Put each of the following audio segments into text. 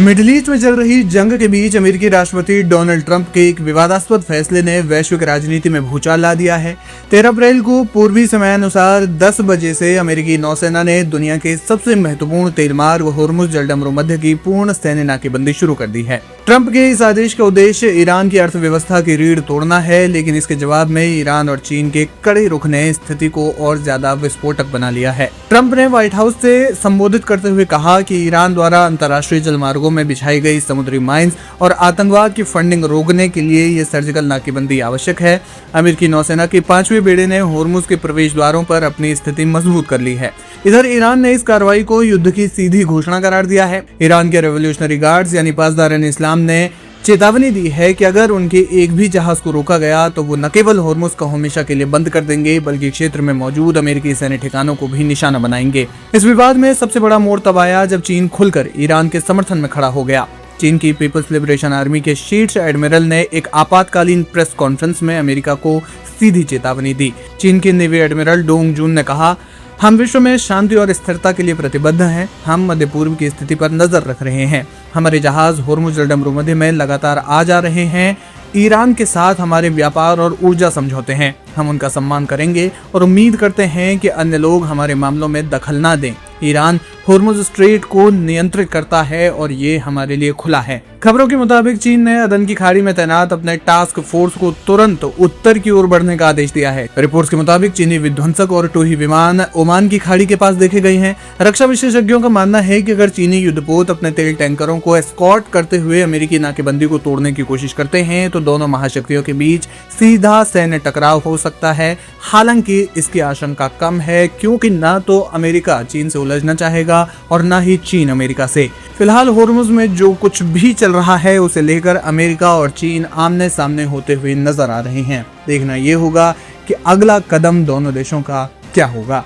Middle east में चल रही जंग के बीच अमेरिकी राष्ट्रपति डोनाल्ड ट्रंप के एक विवादास्पद फैसले ने वैश्विक राजनीति में भूचाल ला दिया है। 13 अप्रैल को पूर्वी समयानुसार 10 बजे से अमेरिकी नौसेना ने दुनिया के सबसे महत्वपूर्ण तेल मार्ग होर्मुज जलडमरू मध्य की पूर्ण सैन्य नाकेबंदी शुरू कर दी है। ट्रंप के इस आदेश का उद्देश्य ईरान की अर्थव्यवस्था की रीढ़ तोड़ना है, लेकिन इसके जवाब में ईरान और चीन के कड़े रुख ने स्थिति को और ज्यादा विस्फोटक बना लिया है। ट्रंप ने व्हाइट हाउस से संबोधित करते हुए कहा कि ईरान द्वारा अंतर्राष्ट्रीय जलमार्गों में बिछाई गई समुद्री माइंस और आतंकवाद की फंडिंग रोकने के लिए ये सर्जिकल नाकेबंदी आवश्यक है। अमेरिकी नौसेना के 5वें बेड़े ने होर्मुज के प्रवेश द्वारों पर अपनी स्थिति मजबूत कर ली है। इधर ईरान ने इस कार्रवाई को युद्ध की सीधी घोषणा करार दिया है। ईरान के रेवोल्यूशनरी गार्ड्स यानी पासदार इस्लाम ने चेतावनी दी है कि अगर उनके एक भी जहाज को रोका गया तो वो न केवल होर्मुज को हमेशा के लिए बंद कर देंगे, बल्कि क्षेत्र में मौजूद अमेरिकी सैन्य ठिकानों को भी निशाना बनाएंगे। इस विवाद में सबसे बड़ा मोड़ तब आया जब चीन खुलकर ईरान के समर्थन में खड़ा हो गया। चीन की पीपल्स लिबरेशन आर्मी के शीर्ष एडमिरल ने एक आपातकालीन प्रेस कॉन्फ्रेंस में अमेरिका को सीधी चेतावनी दी। चीन के नेवी एडमिरल डोंग जून ने कहा, हम विश्व में शांति और स्थिरता के लिए प्रतिबद्ध हैं। हम मध्य पूर्व की स्थिति पर नजर रख रहे हैं। हमारे जहाज होर्मुज जलडमरू मध्य में लगातार आ जा रहे हैं। ईरान के साथ हमारे व्यापार और ऊर्जा समझौते हैं। हम उनका सम्मान करेंगे और उम्मीद करते हैं कि अन्य लोग हमारे मामलों में दखल ना दें। ईरान होर्मुज स्ट्रेट को नियंत्रित करता है और ये हमारे लिए खुला है। खबरों के मुताबिक चीन ने अदन की खाड़ी में तैनात अपने टास्क फोर्स को तुरंत उत्तर की ओर बढ़ने का आदेश दिया है। रिपोर्ट्स के मुताबिक चीनी विध्वंसक और टोही विमान ओमान की खाड़ी के पास देखे गए हैं। रक्षा विशेषज्ञों का मानना है कि अगर चीनी युद्धपोत अपने तेल टैंकरों को एस्कॉर्ट करते हुए अमेरिकी नाकेबंदी को तोड़ने की कोशिश करते हैं तो दोनों महाशक्तियों के बीच सीधा सैन्य टकराव हो सकता है। हालांकि इसकी आशंका कम है, क्योंकि न तो अमेरिका चीन से उलझना चाहेगा और न ही चीन अमेरिका से। फिलहाल होर्मुज में जो कुछ भी चल रहा है उसे लेकर अमेरिका और चीन आमने सामने होते हुए नजर आ रहे हैं। देखना यह होगा कि अगला कदम दोनों देशों का क्या होगा।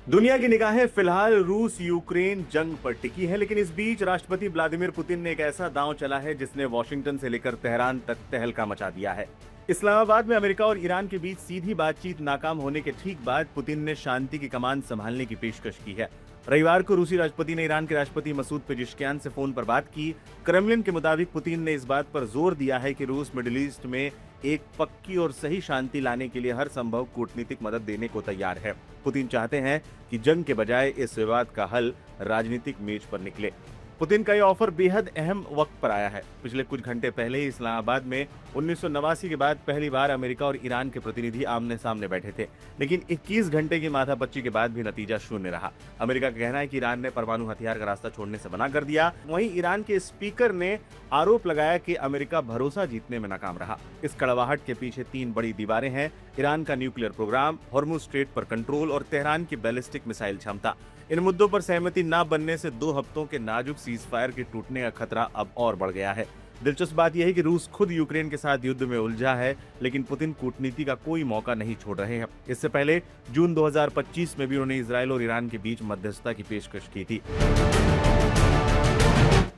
दुनिया की निगाहें फिलहाल रूस यूक्रेन जंग पर टिकी है, लेकिन इस बीच राष्ट्रपति व्लादिमीर पुतिन ने एक ऐसा दांव चला है जिसने वॉशिंगटन से लेकर तेहरान तक तहलका मचा दिया है। इस्लामाबाद में अमेरिका और ईरान के बीच सीधी बातचीत नाकाम होने के ठीक बाद पुतिन ने शांति की कमान संभालने की पेशकश की है। रविवार को रूसी राष्ट्रपति ने ईरान के राष्ट्रपति मसूद पेजिशकियान से फोन पर बात की। क्रेमलिन के मुताबिक पुतिन ने इस बात पर जोर दिया है कि रूस मिडिल ईस्ट में एक पक्की और सही शांति लाने के लिए हर संभव कूटनीतिक मदद देने को तैयार है। पुतिन चाहते हैं कि जंग के बजाय इस विवाद का हल राजनीतिक मेज पर निकले। पुतिन का यह ऑफर बेहद अहम वक्त पर आया है। पिछले कुछ घंटे पहले ही इस्लामाबाद में 1989 के बाद पहली बार अमेरिका और ईरान के प्रतिनिधि आमने सामने बैठे थे, लेकिन 21 घंटे की माथापच्ची के बाद भी नतीजा शून्य रहा। अमेरिका का कहना है कि ईरान ने परमाणु हथियार का रास्ता छोड़ने से मना कर दिया। वहीं ईरान के स्पीकर ने आरोप लगाया कि अमेरिका भरोसा जीतने में नाकाम रहा। इस कड़वाहट के पीछे 3 बड़ी दीवारें हैं: ईरान का न्यूक्लियर प्रोग्राम, होर्मुज स्ट्रेट पर कंट्रोल और तेहरान की बैलिस्टिक मिसाइल क्षमता। इन मुद्दों पर सहमति न बनने से 2 हफ्तों के नाजुक सीजफायर के टूटने का खतरा अब और बढ़ गया है। दिलचस्प बात यह है कि रूस खुद यूक्रेन के साथ युद्ध में उलझा है, लेकिन पुतिन कूटनीति का कोई मौका नहीं छोड़ रहे हैं। इससे पहले जून 2025 में भी उन्होंने इजरायल और ईरान के बीच मध्यस्थता की पेशकश की थी।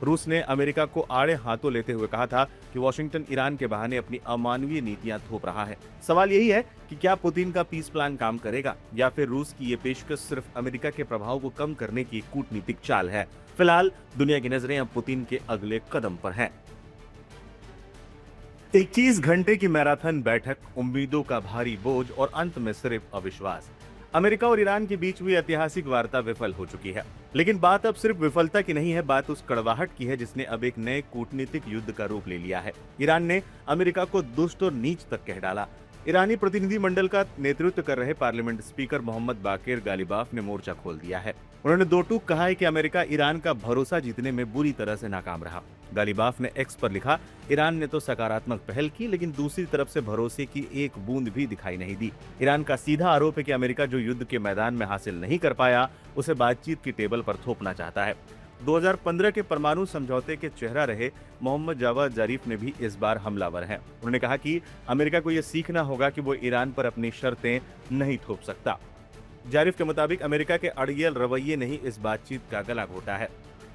रूस ने अमेरिका को आड़े हाथों लेते हुए कहा था कि वॉशिंगटन ईरान के बहाने अपनी अमानवीय नीतियां थोप रहा है। सवाल यही है कि क्या पुतिन का पीस प्लान काम करेगा या फिर रूस की ये पेशकश सिर्फ अमेरिका के प्रभाव को कम करने की कूटनीतिक चाल है। फिलहाल दुनिया की नजरें अब पुतिन के अगले कदम पर हैं। 21 घंटे की मैराथन बैठक, उम्मीदों का भारी बोझ और अंत में सिर्फ अविश्वास। अमेरिका और ईरान के बीच हुई ऐतिहासिक वार्ता विफल हो चुकी है, लेकिन बात अब सिर्फ विफलता की नहीं है, बात उस कड़वाहट की है जिसने अब एक नए कूटनीतिक युद्ध का रूप ले लिया है। ईरान ने अमेरिका को दुष्ट और नीच तक कह डाला। ईरानी प्रतिनिधिमंडल का नेतृत्व कर रहे पार्लियामेंट स्पीकर मोहम्मद बाकिर गालिबाफ ने मोर्चा खोल दिया है। उन्होंने दो टूक कहा है कि अमेरिका ईरान का भरोसा जीतने में बुरी तरह से नाकाम रहा। गालिबाफ ने एक्स पर लिखा, ईरान ने तो सकारात्मक पहल की, लेकिन दूसरी तरफ से भरोसे की एक बूंद भी दिखाई नहीं दी। ईरान का सीधा आरोप है कि अमेरिका जो युद्ध के मैदान में हासिल नहीं कर पाया, उसे बातचीत की टेबल पर थोपना चाहता है। 2015 के परमाणु समझौते के चेहरा रहे मोहम्मद जावाद जारिफ ने भी इस बार हमलावर हैं। उन्होंने कहा कि अमेरिका को यह सीखना होगा कि वो ईरान पर अपनी शर्तें नहीं थोप सकता। जारिफ के मुताबिक अमेरिका के अड़ियल रवैये ने ही इस बातचीत का गला घोटा है।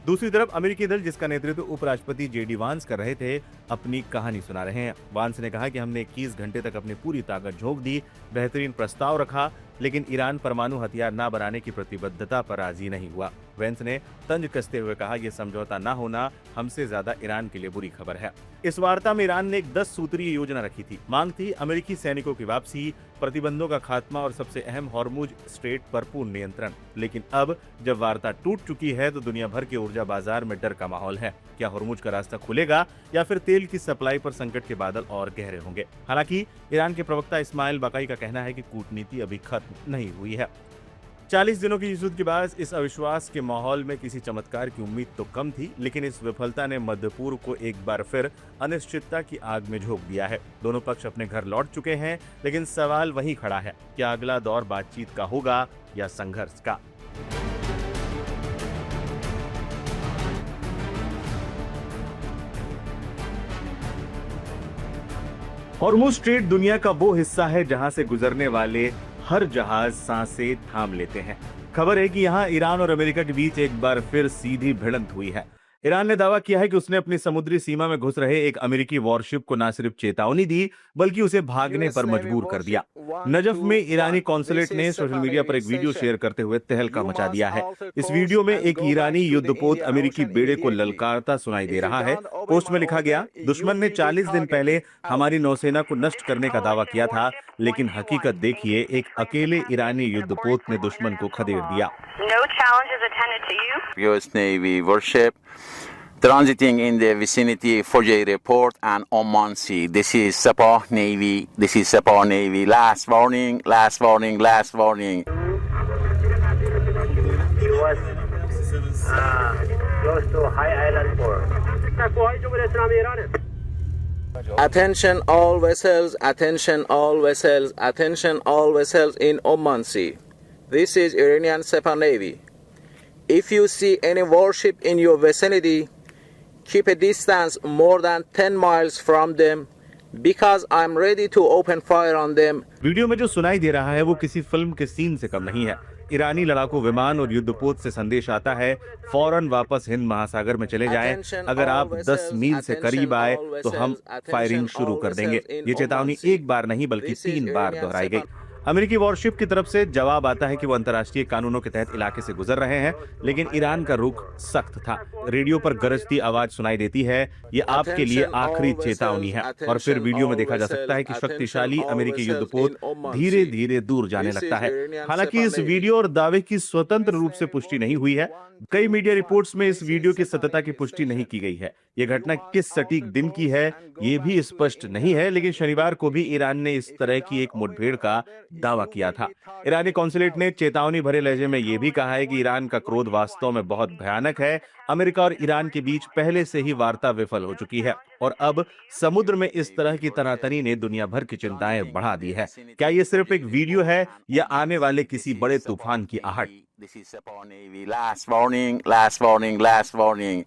दूसरी तरफ अमेरिकी दल, जिसका नेतृत्व उपराष्ट्रपति जेडी वांस कर रहे थे, अपनी कहानी सुना रहे हैं। वांस ने कहा कि हमने 21 घंटे तक अपनी पूरी ताकत झोंक दी, बेहतरीन प्रस्ताव रखा, लेकिन ईरान परमाणु हथियार न बनाने की प्रतिबद्धता पर राजी नहीं हुआ। वेंस ने तंज कसते हुए कहा, यह समझौता न होना हमसे ज्यादा ईरान के लिए बुरी खबर है। इस वार्ता में ईरान ने एक 10 सूत्रीय योजना रखी थी। मांग थी अमेरिकी सैनिकों की वापसी, प्रतिबंधों का खात्मा और सबसे अहम हॉर्मुज स्ट्रेट पर पूर्ण नियंत्रण। लेकिन अब जब वार्ता टूट चुकी है तो दुनिया भर के ऊर्जा बाजार में डर का माहौल है। क्या हॉर्मुज का रास्ता खुलेगा या फिर तेल की सप्लाई पर संकट के बादल और गहरे होंगे? हालांकि ईरान के प्रवक्ता इस्माइल बाकाई का कहना है कि कूटनीति अभी खत्म नहीं हुई है। 40 दिनों की युद्ध के बाद इस अविश्वास के माहौल में किसी चमत्कार की उम्मीद तो कम थी, लेकिन इस विफलता ने मध्य पूर्व को एक बार फिर अनिश्चितता की आग में झोंक दिया है। दोनों पक्ष अपने घर लौट चुके हैं, लेकिन सवाल वही खड़ा है, क्या अगला दौर बातचीत का होगा या संघर्ष का? हॉर्मुज स्ट्रेट दुनिया का वो हिस्सा है जहां से गुजरने वाले हर जहाज सांसें थाम लेते हैं। खबर है कि यहां ईरान और अमेरिका के बीच एक बार फिर सीधी भिड़ंत हुई है। ईरान ने दावा किया है कि उसने अपनी समुद्री सीमा में घुस रहे एक अमेरिकी वॉरशिप को न सिर्फ चेतावनी दी, बल्कि उसे भागने पर मजबूर कर दिया। नजफ में ईरानी कॉन्सुलेट ने सोशल मीडिया पर एक वीडियो शेयर करते हुए तहलका मचा दिया है। इस वीडियो में एक ईरानी युद्धपोत अमेरिकी बेड़े को ललकारता सुनाई दे रहा है। पोस्ट में लिखा गया, दुश्मन ने 40 दिन पहले हमारी नौसेना को नष्ट करने का दावा किया था, लेकिन हकीकत देखिए, एक अकेले ईरानी युद्धपोत ने दुश्मन को खदेड़ दिया। US Navy warship transiting in the vicinity Fujay Port and Oman Sea. This is Sabah Navy. This is Sabah Navy. Last warning, last warning, last warning. It was close to High Island Port. Attention all vessels, attention all vessels, attention all vessels in Oman Sea. This is Iranian Sabah Navy. If you see any warship in your vicinity, keep a distance more than 10 miles from them because I'm ready to open fire on them. Video में जो सुनाई दे रहा है वो किसी film के scene से कम नहीं है। ईरानी लड़ाकू विमान और युद्धपोत से संदेश आता है, फौरन वापस हिंद महासागर में चले जाएं। अगर आप 10 मील से करीब आए तो हम फायरिंग शुरू कर देंगे। ये चेतावनी एक बार नहीं बल्कि 3 बार दोहराई गई। अमेरिकी वॉरशिप की तरफ से जवाब आता है कि वो अंतर्राष्ट्रीय कानूनों के तहत इलाके से गुजर रहे हैं, लेकिन ईरान का रुख सख्त था। रेडियो पर गरजती आवाज सुनाई देती है, ये आपके लिए आखिरी चेतावनी है। और फिर वीडियो में देखा जा सकता है कि शक्तिशाली अमेरिकी युद्धपोत धीरे धीरे दूर जाने लगता है। हालांकि इस वीडियो और दावे की स्वतंत्र रूप से पुष्टि नहीं हुई है। कई मीडिया रिपोर्ट्स में इस वीडियो की सत्यता की पुष्टि नहीं की गई है। ये घटना किस सटीक दिन की है ये भी स्पष्ट नहीं है, लेकिन शनिवार को भी ईरान ने इस तरह की एक मुठभेड़ का दावा किया था। ईरानी कॉन्सुलेट ने चेतावनी भरे लहजे में यह भी कहा है कि ईरान का क्रोध वास्तव में बहुत भयानक है। अमेरिका और ईरान के बीच पहले से ही वार्ता विफल हो चुकी है और अब समुद्र में इस तरह की तनातनी ने दुनिया भर की चिंताएं बढ़ा दी है। क्या ये सिर्फ एक वीडियो है या आने वाले किसी बड़े तूफान की आहट? This is Sabah Navy. Last warning, last warning, last warning.